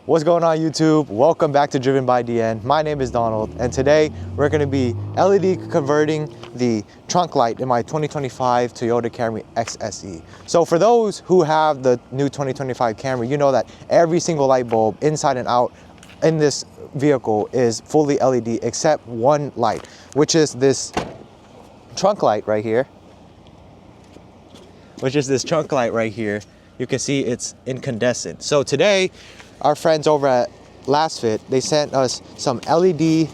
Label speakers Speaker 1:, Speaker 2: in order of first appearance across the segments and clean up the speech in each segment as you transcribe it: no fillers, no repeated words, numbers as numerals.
Speaker 1: What's going on YouTube? Welcome back to Driven by DN. My name is Donald and today we're going to be LED converting the trunk light in my 2025 Toyota Camry XSE. So for those who have the new 2025 Camry, you know that every single light bulb inside and out in this vehicle is fully LED except one light, which is this trunk light right here. You can see it's incandescent. So today, our friends over at Lasfit, they sent us some LED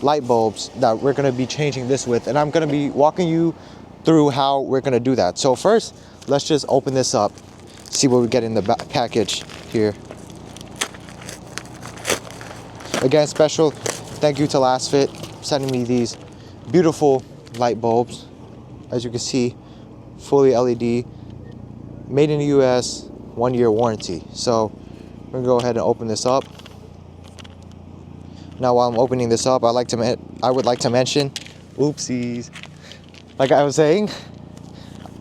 Speaker 1: light bulbs that we're gonna be changing this with, and I'm gonna be walking you through how we're gonna do that. So first, let's just open this up, see what we get in the package here. Again, special thank you to Lasfit sending me these beautiful light bulbs. As you can see, fully LED, made in the US, 1-year warranty. So we're gonna go ahead and open this up. Now while I'm opening this up, I would like to mention, oopsies, like I was saying,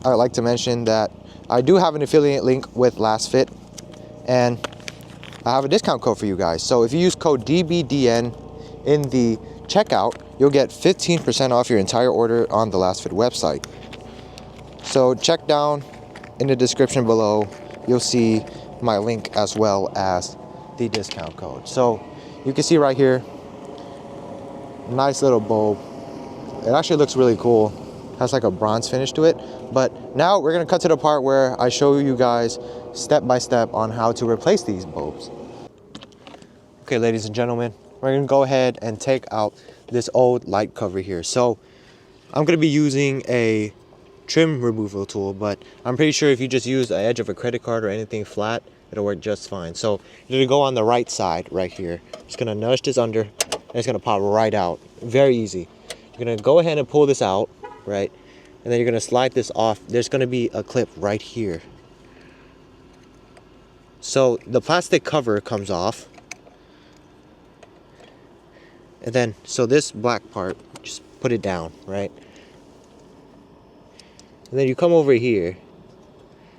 Speaker 1: I would like to mention that I do have an affiliate link with Lasfit and I have a discount code for you guys. So if you use code DBDN in the checkout, you'll get 15% off your entire order on the Lasfit website. So check down in the description below, you'll see my link as well as the discount code. So you can see right here, nice little bulb. It actually looks really cool. Has like a bronze finish to it. But now we're gonna cut to the part where I show you guys step by step on how to replace these bulbs. Okay, ladies and gentlemen, we're gonna go ahead and take out this old light cover here. So I'm gonna be using a trim removal tool, but I'm pretty sure if you just use the edge of a credit card or anything flat, it'll work just fine. So you're gonna go on the right side right here. Just gonna nudge this under and it's gonna pop right out. Very easy. You're gonna go ahead and pull this out, right? And then you're gonna slide this off. There's gonna be a clip right here. So the plastic cover comes off. And then, so this black part, just put it down, right? And then you come over here,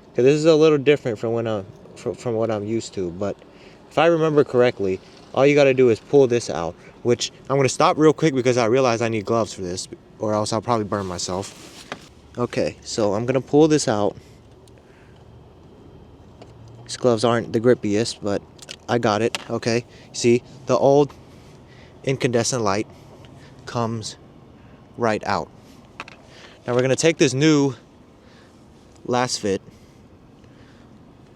Speaker 1: because this is a little different from what I'm used to. But if I remember correctly, all you got to do is pull this out. Which I'm going to stop real quick because I realize I need gloves for this, or else I'll probably burn myself. Okay, so I'm going to pull this out. These gloves aren't the grippiest, but I got it. Okay, see, the old incandescent light comes right out. Now we're going to take this new Lasfit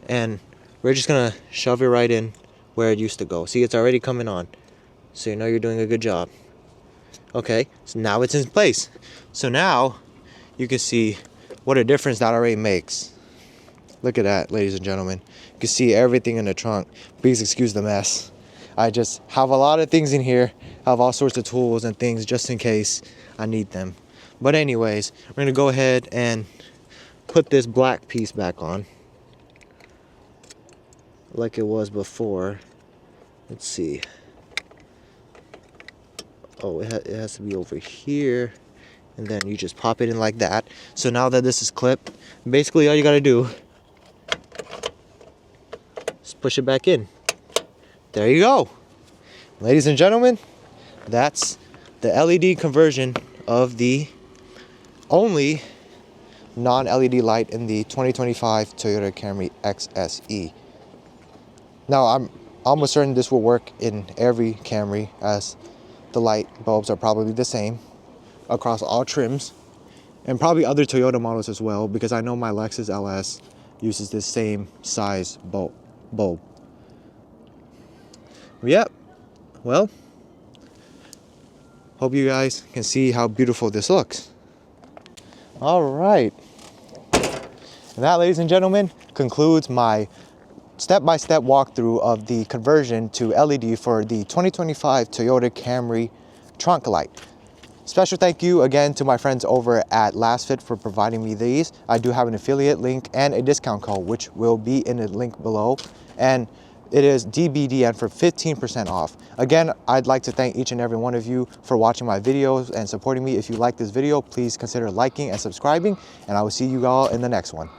Speaker 1: and we're just going to shove it right in where it used to go. See, it's already coming on. So you know you're doing a good job. Okay, so now it's in place. So now you can see what a difference that already makes. Look at that, ladies and gentlemen. You can see everything in the trunk. Please excuse the mess. I just have a lot of things in here. I have all sorts of tools and things just in case I need them. But anyways, we're gonna go ahead and put this black piece back on like it was before. Let's see. Oh, it has to be over here, and then you just pop it in like that. So now that this is clipped, basically all you gotta do is push it back in. There you go. Ladies and gentlemen, that's the LED conversion of the only non-LED light in the 2025 Toyota Camry XSE. Now, I'm almost certain this will work in every Camry, as the light bulbs are probably the same across all trims, and probably other Toyota models as well, because I know my Lexus LS uses this same size bulb. Yep. Well, hope you guys can see how beautiful this looks. All right. And that, ladies and gentlemen, concludes my step-by-step walkthrough of the conversion to LED for the 2025 Toyota Camry trunk light. Special thank you again to my friends over at Lasfit for providing me these. I do have an affiliate link and a discount code, which will be in the link below. And it is DBDN for 15% off. Again, I'd like to thank each and every one of you for watching my videos and supporting me. If you like this video, please consider liking and subscribing, and I will see you all in the next one.